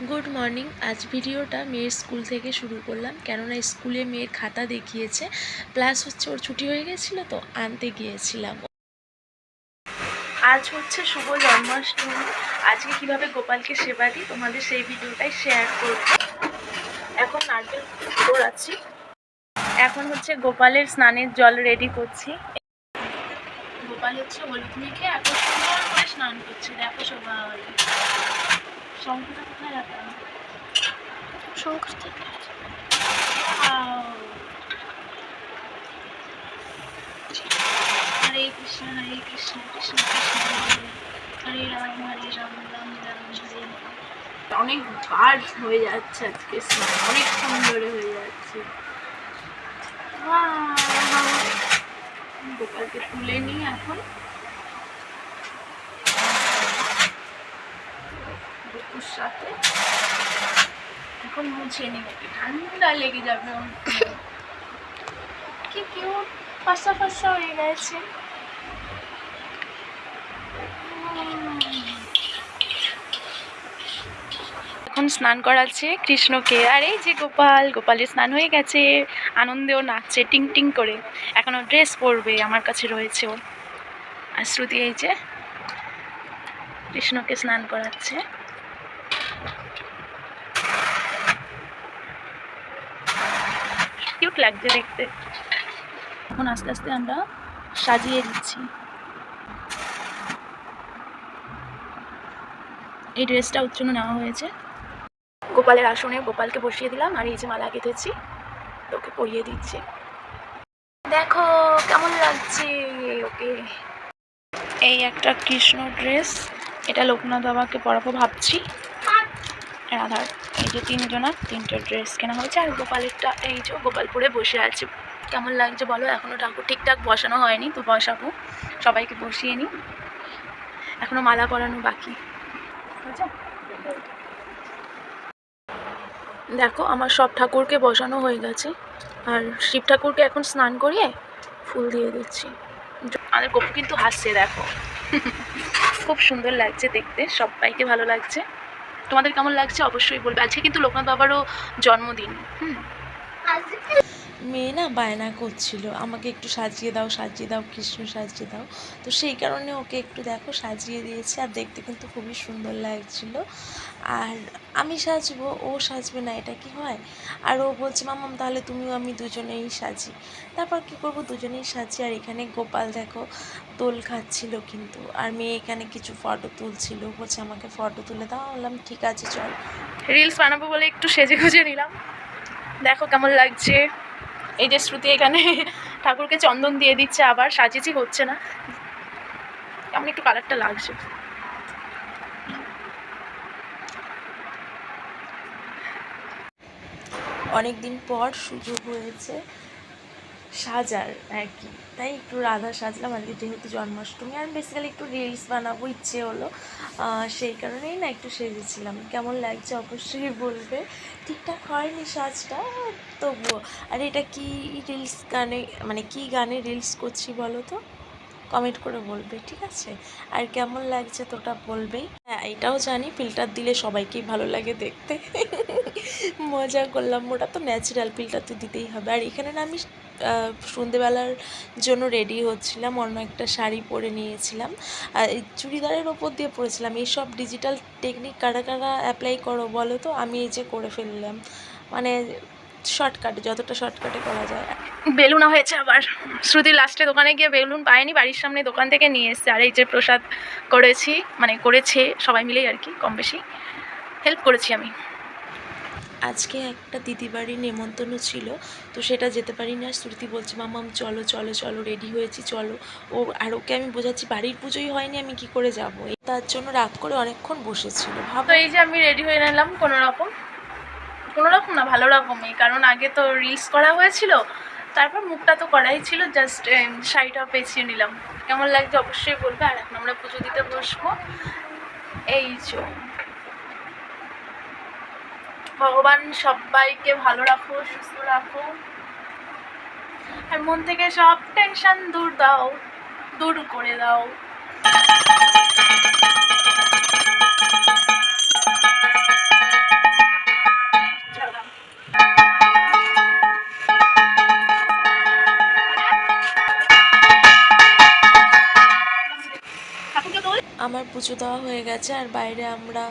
Good morning. আজ ভিডিওটা মেয়ের স্কুল থেকে শুরু করলাম, কেননা স্কুলে মেয়ের খাতা দেখিয়েছে, প্লাস হচ্ছে ওর ছুটি হয়ে গেছিলো তো আনতে গিয়েছিলাম। আজ হচ্ছে শুভ জন্মাষ্টমী। আজকে কিভাবে গোপালকে সেবা দিই তোমাদের সেই ভিডিওটাই শেয়ার করব। এখন নারকেল কোড়াচ্ছি, এখন হচ্ছে গোপালের স্নানের জল রেডি করছি। গোপাল হচ্ছে হলুদ মেখে এত সুন্দর করে স্নান করছে, দেখো সবাই। শঙ্খটা কোথায় রাখলাম? শঙ্খ থেকে হরে কৃষ্ণ হরে কৃষ্ণ কৃষ্ণ কৃষ্ণ হরে রাম রাম রাম হরে। অনেক বার হয়ে যাচ্ছে আজকে স্নান, অনেকক্ষণ ধরে হয়ে যাচ্ছে। গোপালকে তুলে নিই এখন, বুকুর সাথে এখন মুছে নিই, ঠান্ডা লেগে যাবে। কি কিউট ফর্সা ফর্সা হয়ে গেছে। এখন স্নান করাচ্ছে কৃষ্ণকে, আর এই যে গোপালের স্নান হয়ে গেছে, আনন্দেও নাচছে টিং টিং করে। এখনও ড্রেস পরবে, আমার কাছে রয়েছে ও। আর শ্রুতি এই যে কৃষ্ণকে স্নান করাচ্ছে। কিউট লাগছে দেখতে। এখন আস্তে আস্তে আমরা সাজিয়ে দিচ্ছি। এই ড্রেসটা ওর জন্য নেওয়া হয়েছে। গোপালের আসনে গোপালকে বসিয়ে দিলাম, আর এই যে মালা গেঁথেছি ওকে পরিয়ে দিচ্ছি। দেখো কেমন লাগছে ওকে। এই একটা কৃষ্ণ ড্রেস, এটা লোকনাথ বাবাকে পরাবো ভাবছি। রাধার এই যে তিনটে ড্রেস কেনা হয়েছে, আর গোপালেরটা এই যে গোপালপুরে বসে আছে। কেমন লাগছে বলো? এখনও ঠাকুর ঠিকঠাক বসানো হয়নি, তো বসাবো, সবাইকে বসিয়ে নিই। এখনও মালা পরানো বাকি। দেখো আমার সব ঠাকুরকে বসানো হয়ে গেছে, আর শিব ঠাকুরকে এখন স্নান করিয়ে ফুল দিয়ে দিচ্ছি। আমাদের গপু কিন্তু হাসছে, দেখো খুব সুন্দর লাগছে দেখতে, সবাইকে ভালো লাগছে। তোমাদের কেমন লাগছে অবশ্যই বলবে। আজকে কিন্তু লোকনাথ বাবারও জন্মদিন। মেয়ে না বায়না করছিল আমাকে একটু সাজিয়ে দাও কৃষ্ণ সাজিয়ে দাও, তো সেই কারণে ওকে একটু দেখো সাজিয়ে দিয়েছি, আর দেখতে কিন্তু খুবই সুন্দর লাগছিল। আর আমি সাজবো, ও সাজবে না, এটা কি হয়? আর ও বলছে মাম্মাম তাহলে তুমিও আমি দুজনেই সাজি। তারপর কি করব, দুজনেই সাজি। আর এখানে গোপাল দেখো দোল খাচ্ছিল কিন্তু, আর মেয়ে এখানে কিছু ফটো তুলছিল, বলছে আমাকে ফটো তুলে দাও। বললাম ঠিক আছে চল, রিলস বানাবো বলে একটু সেজে গুজে নিলাম। দেখো কেমন লাগছে। এই যে শ্রুতি এখানে ঠাকুরকে চন্দন দিয়ে দিচ্ছে, আবার সাজিয়েছি হচ্ছে না, কেমন একটু কালারটা লাগছে। অনেক দিন পর সুযোগ হয়েছে সাজার আর কি, তাই একটু রাধা সাজলাম আজকে, যেহেতু জন্মাষ্টমী। আর বেসিক্যালি একটু রিলস বানাবো ইচ্ছে হলো, সেই কারণেই না একটু সেজেছিলাম। কেমন লাগছে অবশ্যই বলবে। ঠিকঠাক হয়নি সাজটা, তবুও। আর এটা কি রিলস গানে, মানে কি গানে রিলস করছি বলো তো, কমেন্ট করে বলবে, ঠিক আছে? আর কেমন লাগছে তোটা বলবেই। হ্যাঁ এটাও জানি ফিল্টার দিলে সবাইকেই ভালো লাগে দেখতে। মজা করলাম, ওটা তো ন্যাচারাল, ফিল্টার তো দিতেই হবে। আর এখানে না আমি সন্ধেবেলার জন্য রেডি হচ্ছিলাম, অন্য একটা শাড়ি পরে নিয়েছিলাম, আর এই চুড়িদারের ওপর দিয়ে পরেছিলাম। এইসব ডিজিটাল টেকনিক কারা কারা অ্যাপ্লাই করো বলো তো? আমি এই যে করে ফেললাম, মানে শর্টকাটে, যতটা শর্টকাটে করা যায়। বেলুন হয়েছে আবার। শ্রুতি লাস্টে দোকানে গিয়ে বেলুন পায়নি, বাড়ির সামনে দোকান থেকে নিয়ে এসছে। আর এই যে প্রসাদ করেছি, মানে করেছে সবাই মিলেই আর কি, কম বেশি হেল্প করেছি আমি। আজকে একটা দিদিবাড়ির নেমন্তন্ন ছিল, তো সেটা যেতে পারি না। শ্রুতি বলছে মাম্মাম চলো চলো চলো, রেডি হয়েছি চলো। আর ওকে আমি বোঝাচ্ছি বাড়ির পুজোই হয়নি, আমি কি করে যাবো। তার জন্য রাগ করে অনেকক্ষণ বসেছিল। ভাবো, এই যে আমি রেডি হয়ে নিলাম কোনো রকম না, ভালো রকমই, কারণ আগে তো রিলস করা হয়েছিল, তারপর মুখটা তো করাই ছিল, জাস্ট শাড়িটা পেঁচিয়ে নিলাম। কেমন লাগছে অবশ্যই বলবে। আর এখন আমরা পুজো দিতে বসবো। এই যে ভগবান সবাইকে ভালো রাখো, সুস্থ রাখো, আর মন থেকে সব টেনশন দূর করে দাও। পুজো দেওয়া হয়ে গেছে, আর বাইরে আমরা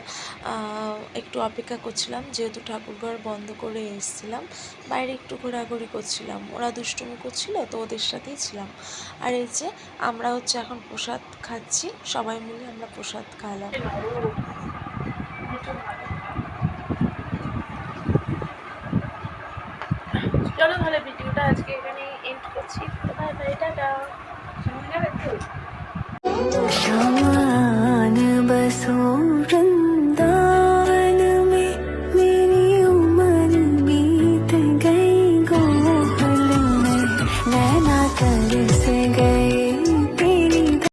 একটু অপেক্ষা করছিলাম, যেহেতু ঠাকুরঘর বন্ধ করে এসেছিলাম। বাইরে একটু ঘোরাঘুরি করছিলাম, ওরা দুষ্টুমি করছিল তো ওদের সাথেই ছিলাম। আর এই যে আমরা হচ্ছে এখন প্রসাদ খাচ্ছি, সবাই মিলে আমরা প্রসাদ খাওয়ালাম। চলো তাহলে ভিডিওটা আজকে এখানে এন্ড করছি। Bye bye, tata.